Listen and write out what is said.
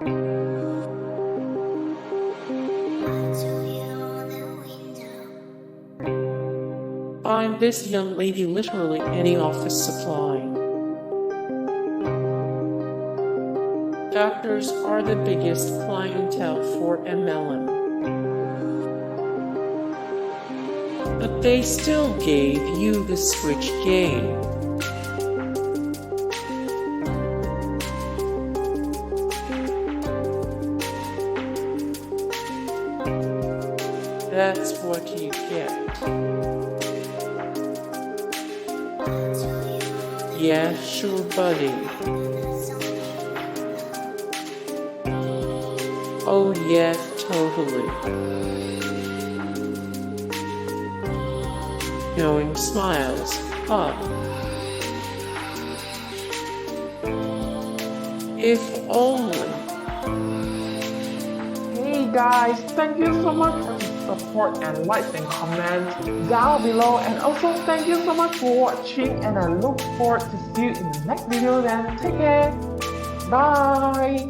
Find this young lady literally any office supply. Doctors are the biggest clientele for MLM. But they still gave you the switch game. That's what you get. Yeah, sure, buddy. Oh yeah, totally. Knowing smiles up. If only. Hey guys, thank you so much for the support and likes and comments down below, and also thank you so much for watching, and I look forward to see you in the next video then. Take care. Bye.